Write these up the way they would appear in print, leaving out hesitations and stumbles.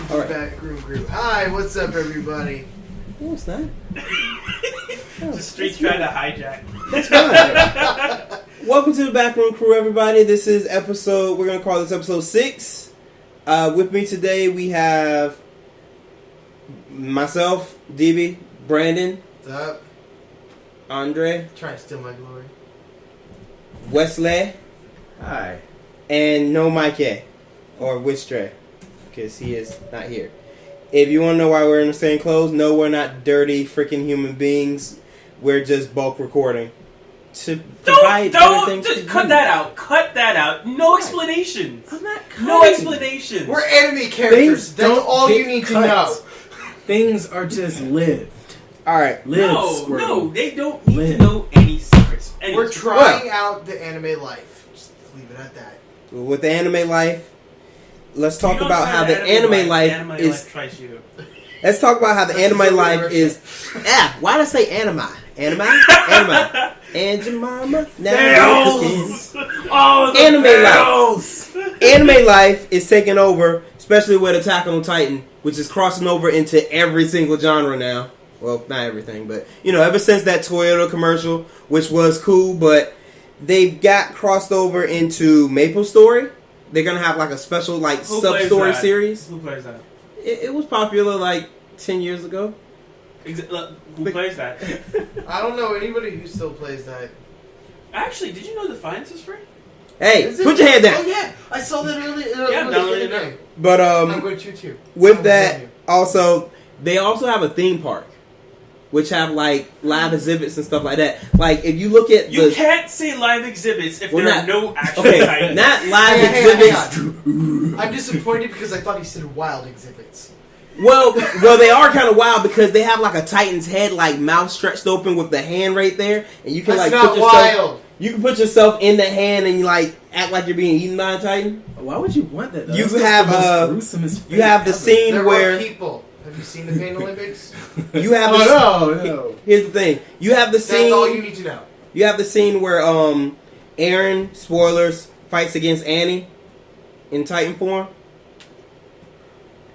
welcome to the Backroom Crew. Hi, what's up, everybody? What's that? The streets trying to hijack. That's fine. Welcome to the Backroom Crew, everybody. This is we're going to call this episode 6. With me today, we have myself, DB, Brandon. What's up? Andre. Trying to steal my glory. Wesley. Hi. And no Mike, or Wistre, because he is not here. If you want to know why we're in the same clothes, no, we're not dirty freaking human beings. We're just bulk recording. Don't cut that out. Cut that out. No explanation. I'm not cutting. No explanation. We're enemy characters. Things That's don't all get you need cut. to know. Things are just lived. Alright. No, they don't need to know any secrets. We're trying out the anime life. Just leave it at that. With the anime life, let's talk about how the anime life is. Let's talk about how the anime life is. Why did I say anime? Anime? And your mama now anime life. Anime life is taking over, especially with Attack on Titan, which is crossing over into every single genre now. Well, not everything, but ever since that Toyota commercial, which was cool, but they've got crossed over into Maple Story. They're gonna have like a special sub-story series. Who plays that? It was popular 10 years ago. Who plays that? I don't know anybody who still plays that. Actually, did you know Defiance is free? Hey, put your hand down. Oh yeah, I saw that earlier. Yeah, downloaded it. But I'm going to too. With that, also they also have a theme park, which have live exhibits and stuff like that. If you look at you can't say live exhibits if there are no actual titles. Not live exhibits. I'm disappointed because I thought he said wild exhibits. Well, they are kind of wild because they have a Titan's head, mouth stretched open with the hand right there, and you can That's put not yourself. Wild. You can put yourself in the hand and you act like you're being eaten by a Titan. Why would you want that? Though? You That's have the most gruesomest you have the ever. scene There where are people. Have you seen the Pain Olympics? you have. No. Here's the thing. You have the scene. That's all you need to know. You have the scene where Eren, spoilers, fights against Annie in Titan form.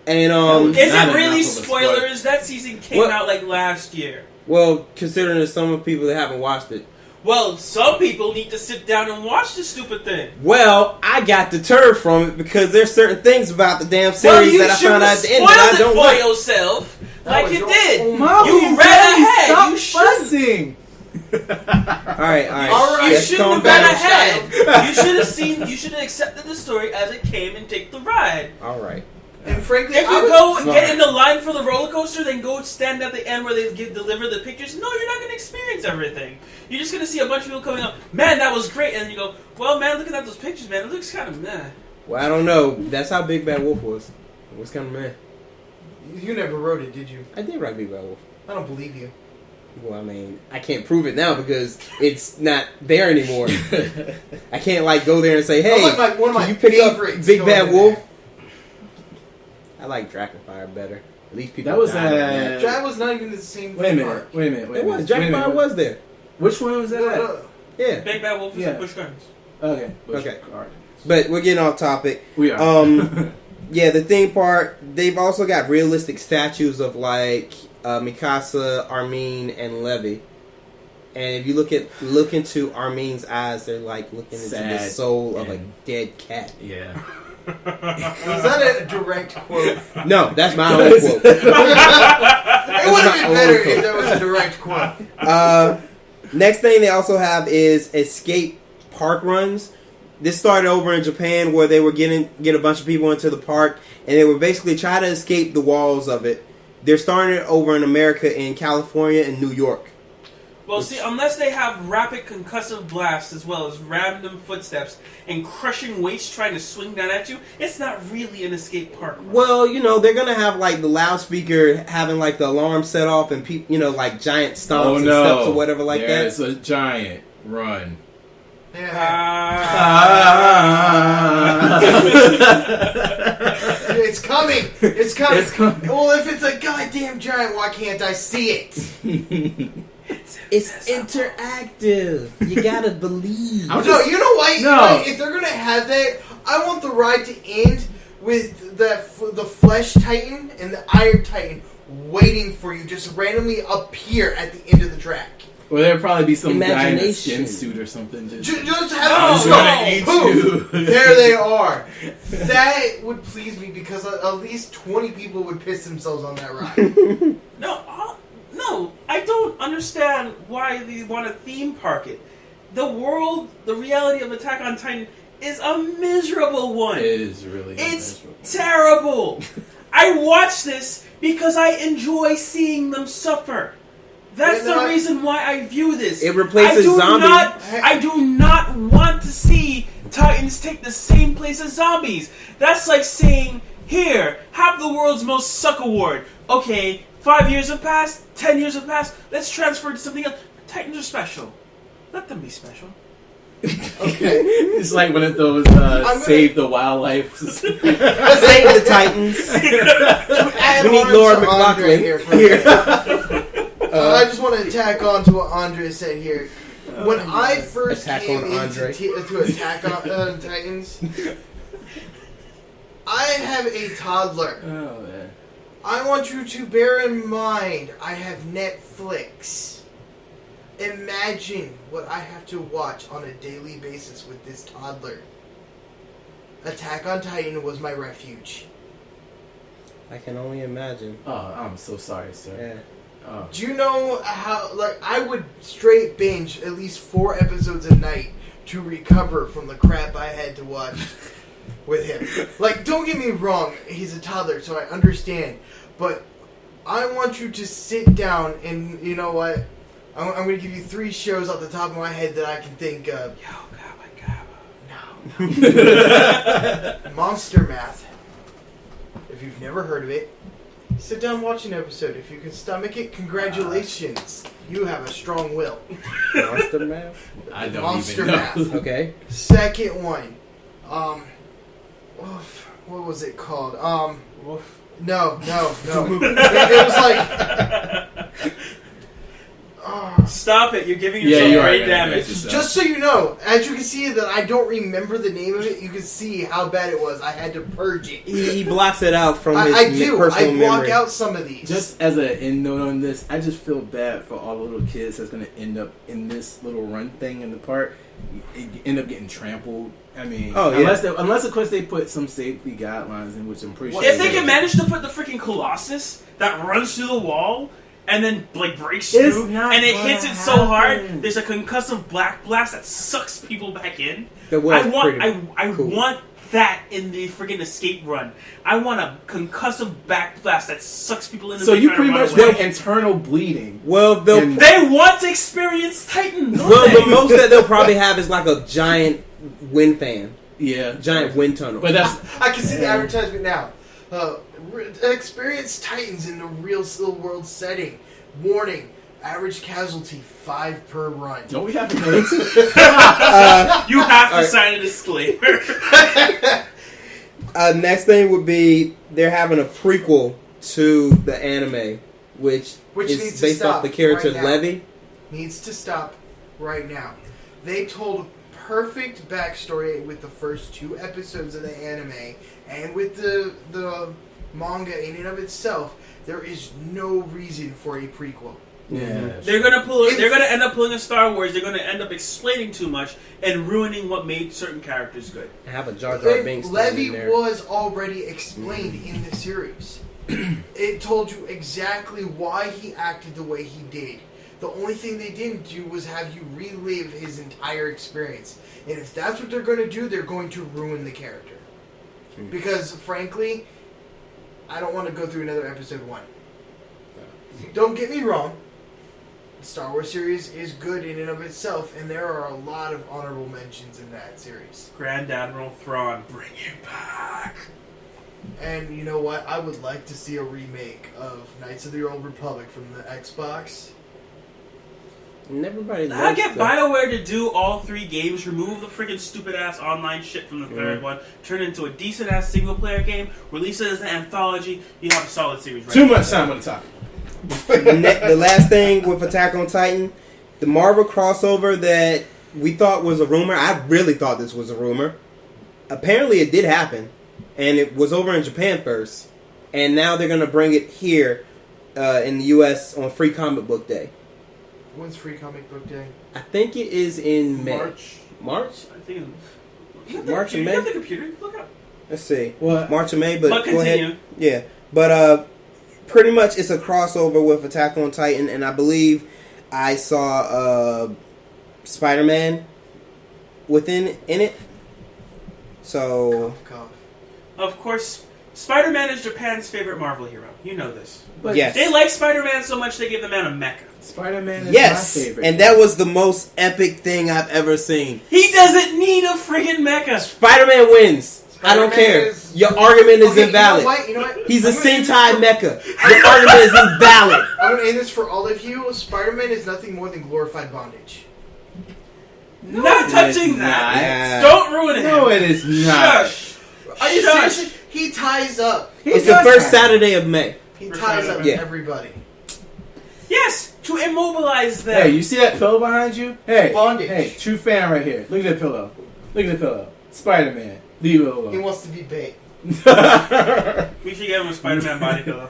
And is it really spoilers? That season came out last year. Well, considering there's some people that haven't watched it. Well, some people need to sit down and watch this stupid thing. Well, I got deterred from it because there's certain things about the damn series that I found out at the end that I don't like. You like. yourself like you did. Mom, you read ahead. You fussing. All right. You shouldn't have read ahead. You should have seen. You should have accepted the story as it came and take the ride. All right. And frankly, if you go and get in the line for the roller coaster, then go stand at the end where they deliver the pictures. No, you're not going to experience everything. You're just going to see a bunch of people coming up. Man, that was great. And you go, well, man, looking at those pictures, man, it looks kind of meh. Well, I don't know. That's how Big Bad Wolf was. It was kind of meh. You never wrote it, did you? I did write Big Bad Wolf. I don't believe you. Well, I mean, I can't prove it now because it's not there anymore. I can't go there and say, hey, one of my can you pick up favorites Big Bad Wolf? There. I like Dragonfire better. At least people. That was Dragon was not even the same. Wait a minute. It was Dragonfire was there. Which one was that? Yeah. Big Bad Wolf is in Busch Gardens. Okay. Okay. But we're getting off topic. We are. Yeah, the theme park. They've also got realistic statues of Mikasa, Armin, and Levi. And if you look into Armin's eyes, they're looking into the soul of a dead cat. Yeah. Was that a direct quote? No, that's my own quote. It would have been better if that was a direct quote. Next thing they also have is escape park runs. This started over in Japan where they were get a bunch of people into the park and they were basically trying to escape the walls of it. They're starting it over in America, in California and New York. Well, see, unless they have rapid concussive blasts as well as random footsteps and crushing weights trying to swing down at you, it's not really an escape park. Well, they're going to have, the loudspeaker having, the alarm set off and, giant stomps and steps or whatever that. It's a giant run. It's coming. It's coming. Well, if it's a goddamn giant, why can't I see it? It's interactive. You gotta believe. No, you know why? No. If they're gonna have that, I want the ride to end with the Flesh Titan and the Iron Titan waiting for you, just randomly appear at the end of the track. Well, there'd probably be some guy in a skin suit or something. Just have them go. There they are. That would please me because at least 20 people would piss themselves on that ride. No, I don't understand why they want to theme park it. The reality of Attack on Titan is a miserable one. It is really It's miserable. terrible. I watch this because I enjoy seeing them suffer. That's the reason why I view this. It replaces zombies. I do not want to see Titans take the same place as zombies. That's like saying, here, have the world's most suck award. Okay, 5 years have passed, 10 years have passed, let's transfer it to something else. Titans are special. Let them be special. Okay. It's like one of those save the wildlife. Save the Titans. We need Lord McLaughlin here. I just want to tack on to what Andre said here. When I first came into Attack on Titans, I have a toddler. Oh, man. I want you to bear in mind, I have Netflix. Imagine what I have to watch on a daily basis with this toddler. Attack on Titan was my refuge. I can only imagine. Oh, I'm so sorry, sir. Yeah. Oh. Do you know how, I would straight binge at least 4 episodes a night to recover from the crap I had to watch with him. Don't get me wrong, he's a toddler, so I understand. But I want you to sit down and, you know what? I'm going to give you 3 shows off the top of my head that I can think of. No. Monster Math. If you've never heard of it, sit down and watch an episode. If you can stomach it, congratulations. You have a strong will. Monster Math? I don't Monster even know. Math. Okay. Second one. What was it called? No. It was like... Stop it! You're giving yourself brain damage. Just so you know, as you can see that I don't remember the name of it, you can see how bad it was. I had to purge it. He blocks it out from his personal I block memory. out some of these. Just as an end note on this, I just feel bad for all the little kids that's going to end up in this little run thing in the park. End up getting trampled. I mean, unless of course they put some safety guidelines in, which I'm pretty sure. If they can manage to put the freaking Colossus that runs through the wall and then breaks through and it hits it so hard, there's a concussive black blast that sucks people back in. I want that in the freaking escape run. I want a concussive back blast that sucks people in. So you pretty much want internal bleeding. Well, they want to experience Titan. The most that they'll probably have is like a giant wind fan. Yeah, giant wind tunnel. But I can see the advertisement now. Experience Titans in the real world setting. Warning: average casualty 5 per run. Don't we have to know this? You have to sign a disclaimer. Next thing would be they're having a prequel to the anime, which is based off the character Levi. Needs to stop right now. They told perfect backstory with the first 2 episodes of the anime, and with the manga in and of itself. There is no reason for a prequel. Yeah, they're gonna end up pulling a Star Wars. They're gonna end up explaining too much and ruining what made certain characters good. Have a Jar Jar Binks. Levi was already explained in the series. It told you exactly why he acted the way he did. The only thing they didn't do was have you relive his entire experience. And if that's what they're going to do, they're going to ruin the character. Because, frankly, I don't want to go through another episode 1. Don't get me wrong. The Star Wars series is good in and of itself, and there are a lot of honorable mentions in that series. Grand Admiral Thrawn, bring him back. And you know what? I would like to see a remake of Knights of the Old Republic from the Xbox. I get BioWare to do all 3 games, remove the freaking stupid ass online shit from the third one, turn it into a decent ass single player game, release it as an anthology. You have a solid series. Right Too much time on the topic. The last thing with Attack on Titan, the Marvel crossover that we thought was a rumor. I really thought this was a rumor. Apparently, it did happen, and it was over in Japan first, and now they're gonna bring it here in the U.S. on Free Comic Book Day. When's Free Comic Book Day? I think it is in May. March? I think March and May. You have the computer. Look it up. Let's see. What? March and May, but go continue. ahead. Yeah, but pretty much it's a crossover with Attack on Titan, and I believe I saw Spider-Man in it. So, Cough. Of course, Spider-Man is Japan's favorite Marvel hero. You know this. But yes, They like Spider-Man so much they give the man a mecha. Spider-Man is yes, my favorite. and that was the most epic thing I've ever seen. He doesn't need a friggin' mecha. Spider-Man wins. I don't care. Your argument is invalid. You know what? He's a Sentai mecha. Your argument is invalid. I'm going to end this for all of you. Spider-Man is nothing more than glorified bondage. Not touching that. Yeah. Don't ruin it. No, it is not. Shush. Are you Shush. serious? He ties up. It's the first Saturday of May. He ties up Yeah. everybody. Yes, to immobilize them. Hey, you see that pillow behind you? Hey, Bondage. Hey, true fan right here. Look at the pillow. Look at the pillow. Spider-Man. Leave it alone. He wants to be bait. We should get him a Spider-Man body pillow.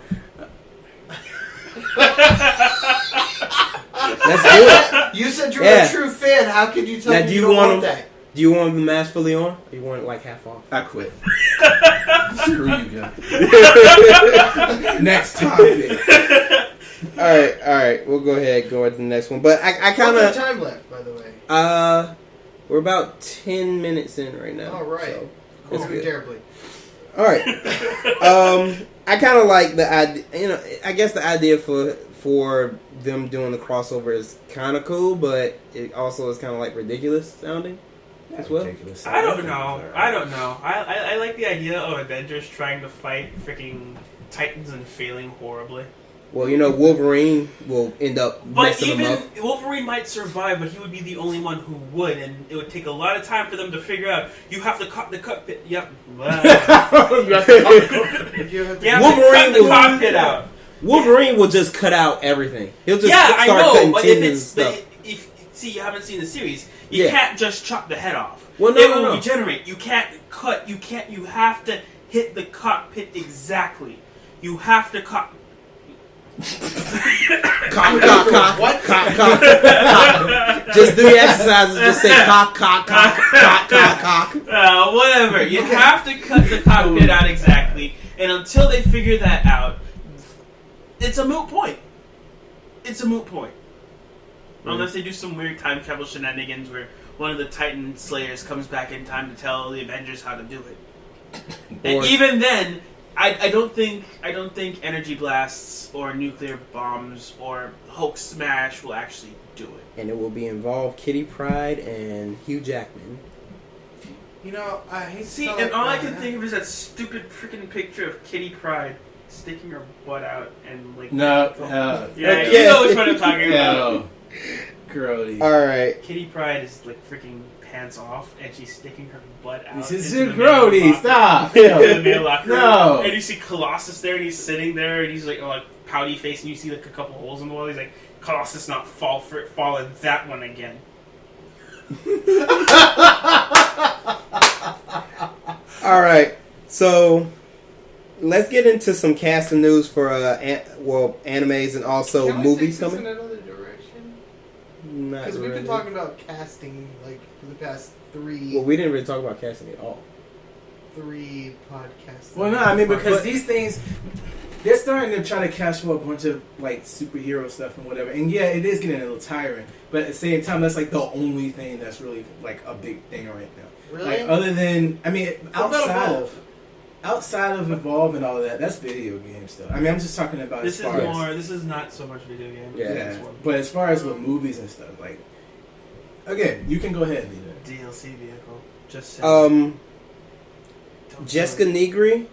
Let's do it. You said you're Yeah. a true fan. How could you tell Now, me do you you don't want want him- that? Do you want the mask fully on? Or you want it like half off? I quit. Screw you guys. Next topic. All right. We'll go ahead and go to the next one. But I kind What's of the time left, by the way? we're about 10 minutes in right now. All right. So That's that's good. terribly. All right. I kind of like the idea. I guess the idea for them doing the crossover is kind of cool, but it also is kind of like ridiculous sounding as well. Ridiculous. I don't know. I like the idea of Avengers trying to fight freaking Titans and failing horribly. Well, Wolverine will end up But messing them even up. Wolverine might survive, but he would be the only one who would, and it would take a lot of time for them to figure out. You have to cut the cockpit. Yep. You have to You have to cut the cockpit out. Wolverine will just cut out everything. He'll just I start know, cutting but tendons if and it's stuff. see, you haven't seen the series. You Yeah. can't just chop the head off. Well, It no. will regenerate. You can't cut. You have to hit the cockpit exactly. You have to cut. Cock. What? Cock. Just do your exercises. Just say cock. Whatever. You have to cut the cockpit out exactly, and until they figure that out, it's a moot point. It's a moot point. Unless they do some weird time travel shenanigans where one of the Titan Slayers comes back in time to tell the Avengers how to do it. And even then, I don't think energy blasts or nuclear bombs or Hulk smash will actually do it. And it will be involved Kitty Pryde and Hugh Jackman. I hate to See, sound and like all I that. can think of is that stupid freaking picture of Kitty Pryde sticking her butt out and like. No. Yeah, you know which one I'm talking about. No. Grody. All right. Kitty Pryde is like freaking pants off, and she's sticking her butt out. This is into the Grody. mail locker. Stop. Into the mail locker. No. And you see Colossus there, and he's sitting there, and he's like, pouty face, and you see like a couple holes in the wall. He's like, Colossus, not fall in that one again. All right. So let's get into some casting news for animes and also Can we movies take this coming. in another direction? Not Because we've really. been talking about casting like for the past three Well, we didn't really talk about casting at all. podcasts. Well, no, I mean, because these things, they're starting to try to cash for a bunch of, like, superhero stuff and whatever. And, yeah, it is getting a little tiring. But at the same time, that's, like, the only thing that's really, like, a big thing right now. Really? Like, other than, I mean, What about outside of Evolve and all of that, that's video games stuff. I mean, I'm just talking about This as far as... This is not so much video game. Yeah. This one. But as far as with movies and stuff, like... Again, you can go ahead, Lita. DLC vehicle. Just saying. Jessica Negri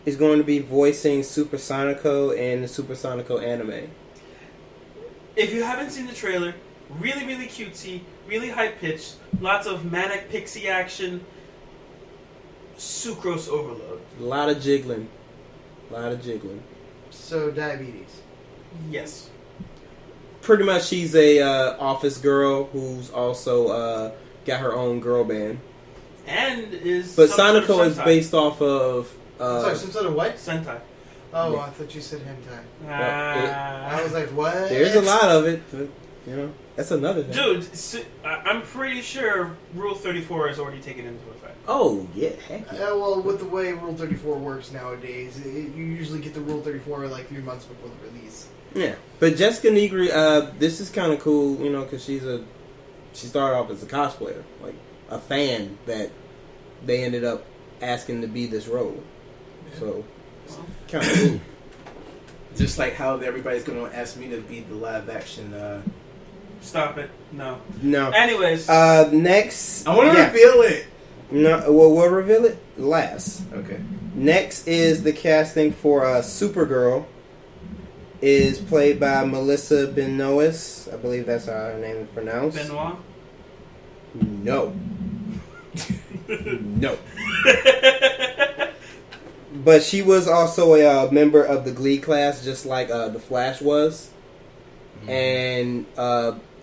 is going to be voicing Supersonico in the Supersonico anime. If you haven't seen the trailer, really, really cutesy, really high pitched, lots of manic pixie action, sucrose overload. A lot of jiggling. So diabetes. Yes. Pretty much, she's a office girl who's also got her own girl band. and is. But some Sonico sort of is Sentai. based off of. Sorry, some sort of what? Sentai. Oh, Yeah. I thought you said hentai. Ah. I was like, what? There's a lot of it, but you know that's another thing. Dude, I'm pretty sure Rule 34 is already taken into effect. Oh yeah, heck yeah. Well, with the way Rule 34 works nowadays, you usually get the Rule 34 like 3 months before the release. Yeah, but Jessica Negri, this is kind of cool, you know, because she started off as a cosplayer, like a fan that they ended up asking to be this role. So it's kind of cool. Just like how everybody's going to ask me to be the live action. Stop it. No. No. Anyways. Next. I want to reveal it. No, well, we'll reveal it last. Okay. Next is the casting for Supergirl. Is played by Melissa Benoist. I believe that's how her name is pronounced. Benoit? No. No. But she was also a member of the Glee class, just like the Flash was. Mm-hmm. And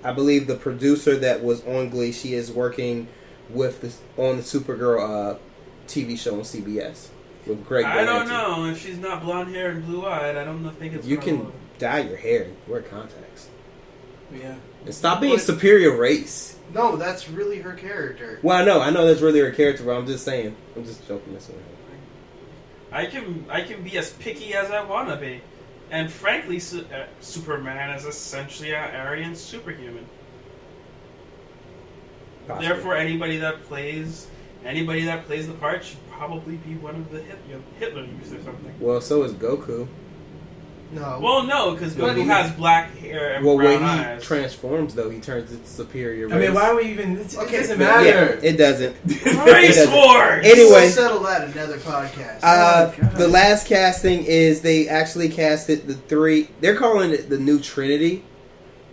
I believe the producer that was on Glee, she is working with on the Supergirl TV show on CBS with Greg. I don't know if she's not blonde hair and blue eyed. I don't think it's. You can dye your hair and wear contacts. Yeah. And stop being superior race. No, that's really her character. Well, I know that's really her character, but I'm just saying. I'm just joking this one. I can be as picky as I want to be, and frankly, Superman is essentially an Aryan superhuman. Possibly. Therefore, anybody that plays the part should probably be one of the Hitler youth or something. Well, so is Goku. No. Well, no, because Goku has black hair and brown when eyes. he transforms, though, he turns into superior race. I mean, why are we even... It doesn't Yeah, matter. it doesn't. Race wars! Anyway. We'll settle that another podcast. The last casting is they actually casted the three... They're calling it the new Trinity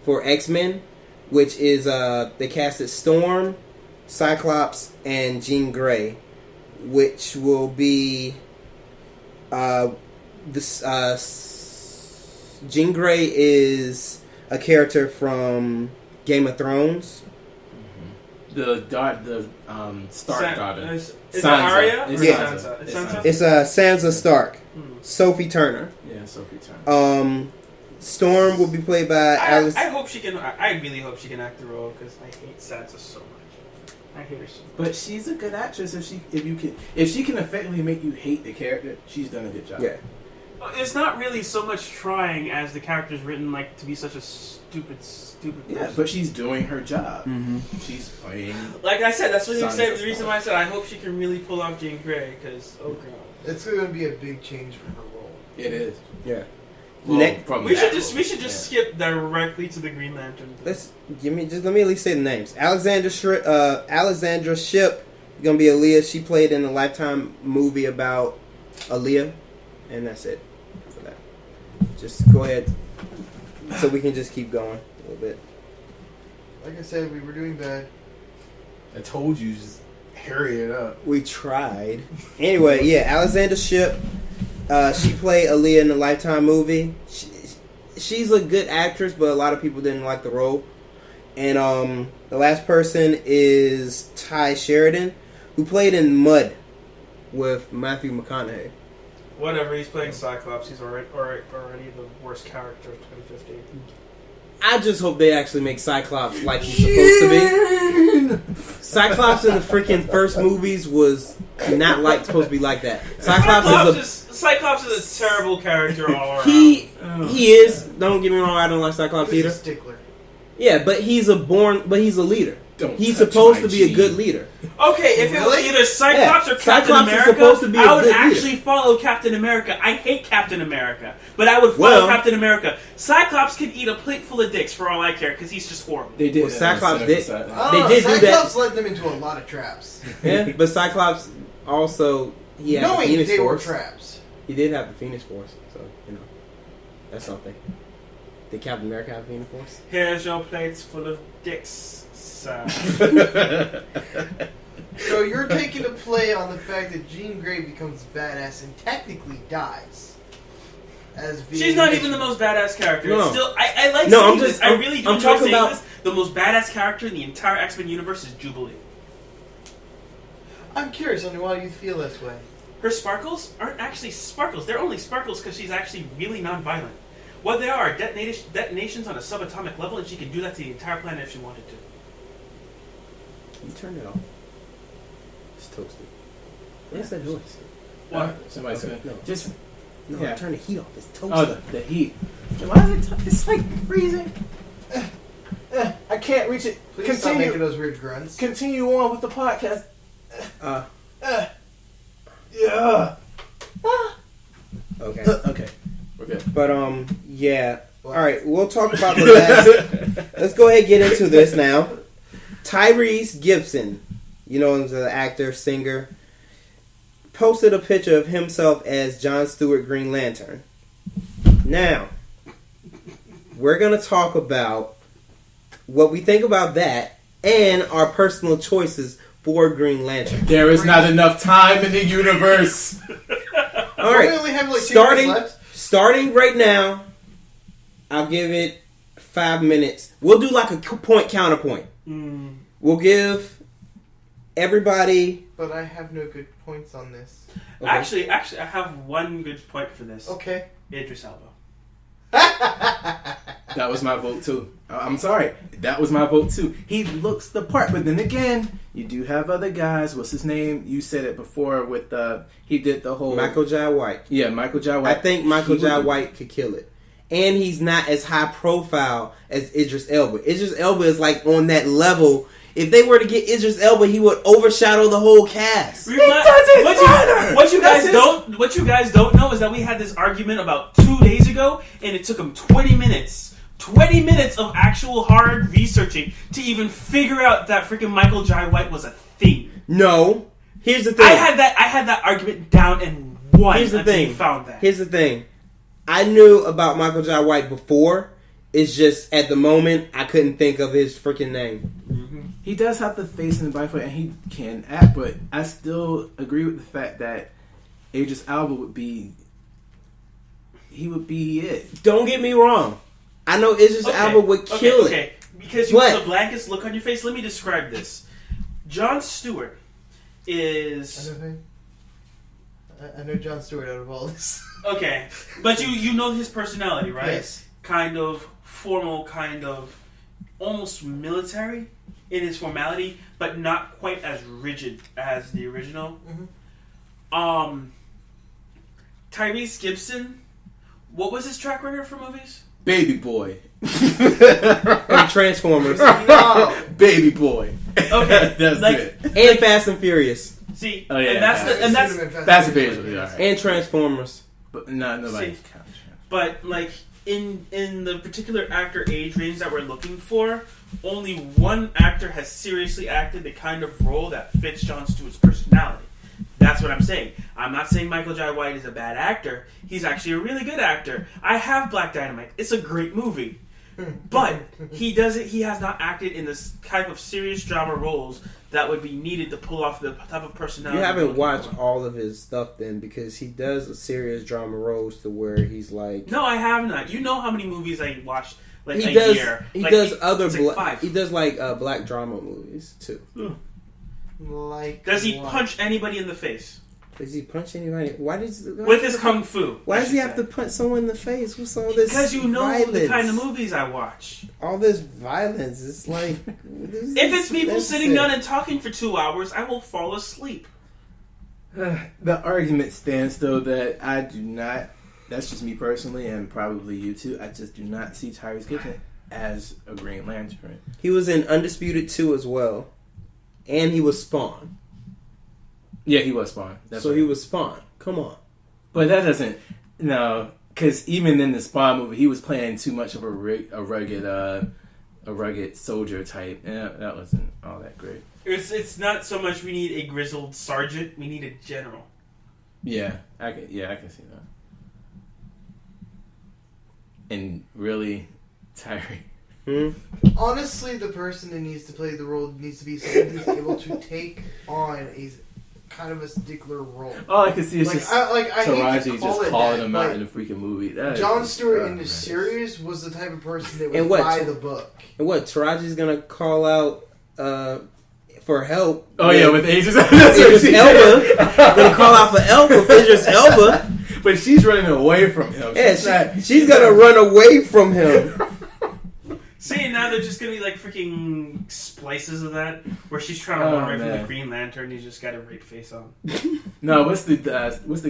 for X-Men, which is... they casted Storm, Cyclops, and Jean Grey, which will be... Jean Grey is a character from Game of Thrones. The Stark daughter. Is it Arya? It's Yeah. Sansa. It's Sansa? It's Sansa Stark. Sophie Turner. Yeah, Sophie Turner. Storm will be played by Alice. I hope she can. I really hope she can act the role because I hate Sansa so much. I hate her so much. But she's a good actress if she can effectively make you hate the character. She's done a good job. Yeah. It's not really so much trying as the character's written like to be such a stupid Yeah, person. but she's doing her job. Mm-hmm. She's playing. Like I said, that's what you Sansa said. The reason Stark. why I said I hope she can really pull off Jean Grey because oh god, It's going to be a big change for her role. It is. Yeah. From we that should just skip directly to the Green Lantern. Let me at least say the names. Alexandra Shipp gonna be Aaliyah. She played in a Lifetime movie about Aaliyah, and that's it for that. Just go ahead, so we can just keep going a little bit. Like I said, we were doing bad. I told you, just hurry it up. We tried. Anyway, yeah, Alexandra Shipp. She played Aaliyah in the Lifetime movie. She's a good actress, but a lot of people didn't like the role. And the last person is Ty Sheridan, who played in Mud with Matthew McConaughey. Whatever, he's playing Cyclops. He's already the worst character of 2015. I just hope they actually make Cyclops like he's supposed to be. Cyclops in the freaking first movies was not supposed to be like that. Cyclops is a terrible character all around. He is. Don't get me wrong. I don't like Cyclops He's either. a stickler. Yeah, but he's a leader. Don't He's touch supposed my to be a G. good leader. Okay, if it was Really? either Cyclops or Captain Cyclops is America, supposed to be a I would good leader. actually follow Captain America. I hate Captain America, but I would follow Captain America. Cyclops can eat a plate full of dicks for all I care because he's just horrible. They did. Well, Cyclops did. They did do that. Cyclops led them into a lot of traps. Yeah, but Cyclops also he had the Knowing Phoenix they were Force. traps. He did have the Phoenix Force, so that's something. Did Captain America have the Phoenix Force? Here's your plates full of dicks, sir. So you're taking a play on the fact that Jean Grey becomes badass and technically dies. She's not even the most badass character. No. It's still, I like No, saying I'm this. just- I really do I'm enjoy talking saying about- this. The most badass character in the entire X-Men universe is Jubilee. I'm curious on why you feel this way. Her sparkles aren't actually sparkles. They're only sparkles because she's actually really non-violent. What they are detonations on a subatomic level, and she can do that to the entire planet if she wanted to. You turn it off. It's toasted. What's that noise? What? Somebody said no. Turn the heat off. It's toasted. Oh, the heat. Why is it? It's like freezing. I can't reach it. Please stop making those weird grunts. Continue on with the podcast. Yeah. Okay. Okay. We're good. But yeah. All right. We'll talk about the last. Let's go ahead and get into this now. Tyrese Gibson, you know him as an actor, singer, posted a picture of himself as Jon Stewart Green Lantern. Now, we're gonna talk about what we think about that and our personal choices for Green Lantern. There is not enough time in the universe. All right, we only have like 2 minutes left. Starting right now, I'll give it 5 minutes. We'll do like a point counterpoint. We'll give everybody. But I have no good points on this. Okay. Actually, I have one good point for this. Okay. Idris Elba. That was my vote too. I'm sorry. That was my vote too. He looks the part, but then again, you do have other guys. What's his name? You said it before with he did the whole Michael Jai White. Yeah, Michael Jai White. I think Michael Jai White could kill it. And he's not as high profile as Idris Elba. Idris Elba is like on that level. If they were to get Idris Elba, he would overshadow the whole cast. It doesn't matter. What you guys don't know is that we had this argument about 2 days ago, and it took him 20 minutes. 20 minutes of actual hard researching to even figure out that freaking Michael Jai White was a thing. No. Here's the thing. I had that argument down and won. Here's the thing. You found that. Here's the thing. I knew about Michael Jai White before. It's just at the moment I couldn't think of his freaking name. Mm-hmm. He does have the face and the body for it, and he can act, but I still agree with the fact that Idris Elba would be it. Don't get me wrong. I know Idris Elba would kill it. Okay, because you have the blankest look on your face, let me describe this. Jon Stewart is... I know Jon Stewart out of all this. Okay, but you know his personality, right? Yes. Kind of formal, kind of almost military in his formality, but not quite as rigid as the original. Mm-hmm. Tyrese Gibson, what was his track record for movies? Baby Boy. And Transformers. No. Baby Boy. Okay. That's it. And Fast and Furious. See, oh, yeah, and that's Fast and Furious. Yeah, right. And Transformers. But nobody counts. But like in the particular actor age range that we're looking for, only one actor has seriously acted the kind of role that fits Jon Stewart's personality. That's what I'm saying. I'm not saying Michael Jai White is a bad actor. He's actually a really good actor. I have Black Dynamite. It's a great movie. But he has not acted in this type of serious drama roles that would be needed to pull off the type of personality. You haven't watched all of his stuff then, because he does a serious drama roles to where he's like... No, I have not. You know how many movies I watched like he a does, year. He like, does other... like he does like black drama movies too. Like does he punch anybody in the face? Does he punch anybody? With his kung fu. Why does he have to punch someone in the face? What's all this? Because you know violence? the kind of movies I watch. All this violence. It's like if it's people sitting down and talking for 2 hours, I will fall asleep. The argument stands though that I do not. That's just me personally, and probably you too. I just do not see Tyrese Gibson as a Green Lantern. He was in Undisputed 2 as well, and he was Spawn. Yeah, he was Spawn. So right. He was Spawn. Come on. But that doesn't... No, because even in the Spawn movie, he was playing too much of a rugged soldier type. Yeah, that wasn't all that great. It's not so much we need a grizzled sergeant, we need a general. Yeah, I can see that. And really, Tyree. Honestly, the person that needs to play the role needs to be someone who's able to take on a kind of a stickler role. All I can see is Taraji just calling him out in the freaking movie. Jon Stewart in the series was the type of person that would buy the book. And what, Taraji's gonna call out for help. Oh yeah, with Idris Elba. Gonna call out for help with Idris Elba. But she's running away from him. Yeah, she's gonna run away from him. See, now they're just gonna be like freaking splices of that, where she's trying to run away from the Green Lantern. He's just got a rape face on. No, what's the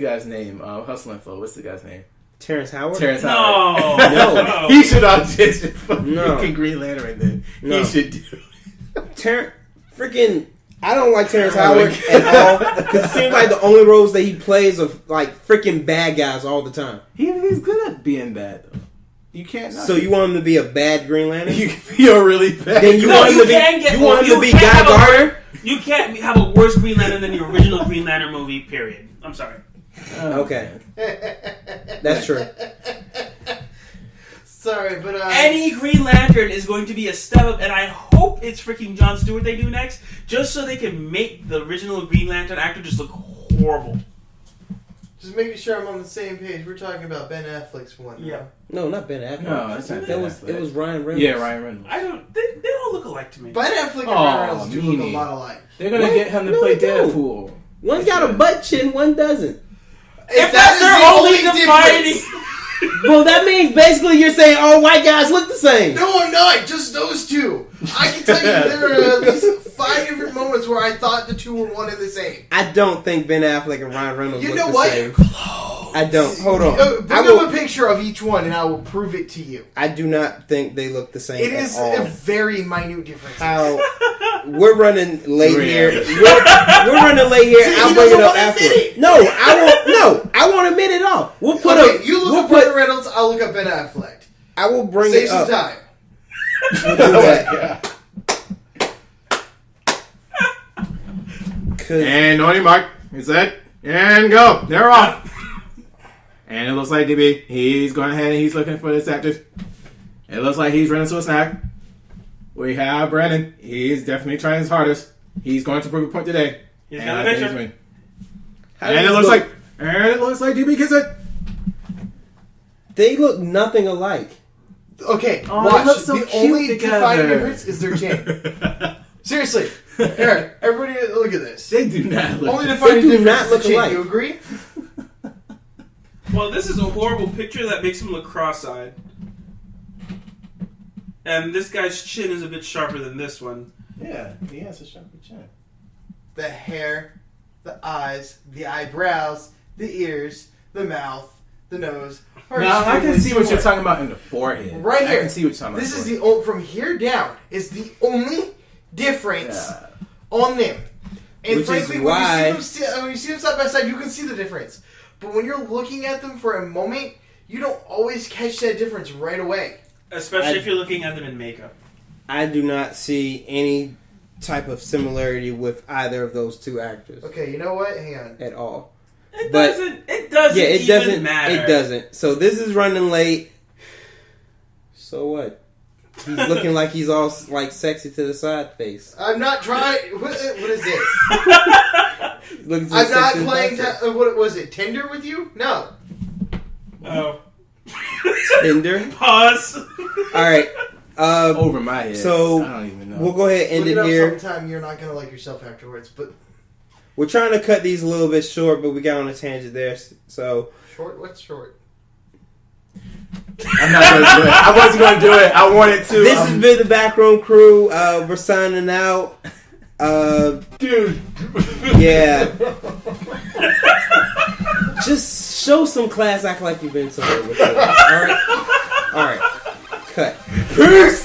guy's name? Hustle and Flow. What's the guy's name? Terrence Howard. No. He should audition for freaking Green Lantern. Then he should do. Freaking. I don't like Terrence Howard at all because it seems like the only roles that he plays are like freaking bad guys all the time. He's good at being bad though. You can't. So you want him to be a bad Green Lantern? You can be a really bad. Then you want him to be Guy Gardner? You can't have a worse Green Lantern than the original Green Lantern movie. Period. I'm sorry. Okay, that's true. Sorry, but any Green Lantern is going to be a step up, and I hope it's freaking Jon Stewart they do next, just so they can make the original Green Lantern actor just look horrible. Just making sure I'm on the same page. We're talking about Ben Affleck's one. Yeah. No, not Ben Affleck. No, that's not Ben Affleck. It was Ryan Reynolds. Yeah, Ryan Reynolds. They all look alike to me. Ben Affleck and Ryan Reynolds do look a lot alike. They're gonna get him to play Deadpool. One's got a butt chin, one doesn't. If that's their only defining. Well, that means basically you're saying all white guys look the same. No, I'm not. Just those two. I can tell you there are at least 5 different moments where I thought the two were one and the same. I don't think Ben Affleck and Ryan Reynolds look the same. I don't. Hold on. Bring up a picture of each one and I will prove it to you. I do not think they look the same It is a very minute difference. We're running late here. We're running late here. See, I'll bring it up after. No, I won't admit it all. We'll put you look up Ben Reynolds, I'll look up Ben Affleck. I will bring it up. Save some time. We'll do that. And on your mark, it's set, and go. They're off. And it looks like DB, he's going ahead and he's looking for this actor. It looks like he's running to a snack. We have Brandon. He's definitely trying his hardest. He's going to prove a point today. He's got a picture. And it looks like DB gets it. They look nothing alike. Okay, oh, watch. So the only defining difference is their chin. Seriously. Here, everybody look at this. They do not look only defining difference is the chin. Alike. You agree? Well, this is a horrible picture that makes him look cross-eyed. And this guy's chin is a bit sharper than this one. Yeah, he has a sharper chin. The hair, the eyes, the eyebrows, the ears, the mouth, the nose. Now I can see what you're talking about in the forehead. Right here. I can see what you're talking about. This is from here down is the only difference on them. And which frankly, is why when you see them side by side, you can see the difference. But when you're looking at them for a moment, you don't always catch that difference right away. Especially if you're looking at them in makeup. I do not see any type of similarity with either of those two actors. Okay, you know what? Hang on. At all. It doesn't even matter. It doesn't. So this is running late. So what? He's looking like he's all like sexy to the side face. I'm not trying. What is this? I'm not playing. What was it? Tinder with you? No. Oh. Tinder. Pause. All right. Over my head. So I don't even know. We'll go ahead and end it here. Sometime you're not gonna like yourself afterwards, but we're trying to cut these a little bit short, but we got on a tangent there. So short. What's short? I'm not going to do it. I wasn't going to do it. I wanted to. This has been the Backroom Crew. We're signing out. Dude. Yeah. Just show some class. Act like you've been somewhere before. All right. Cut. Peace.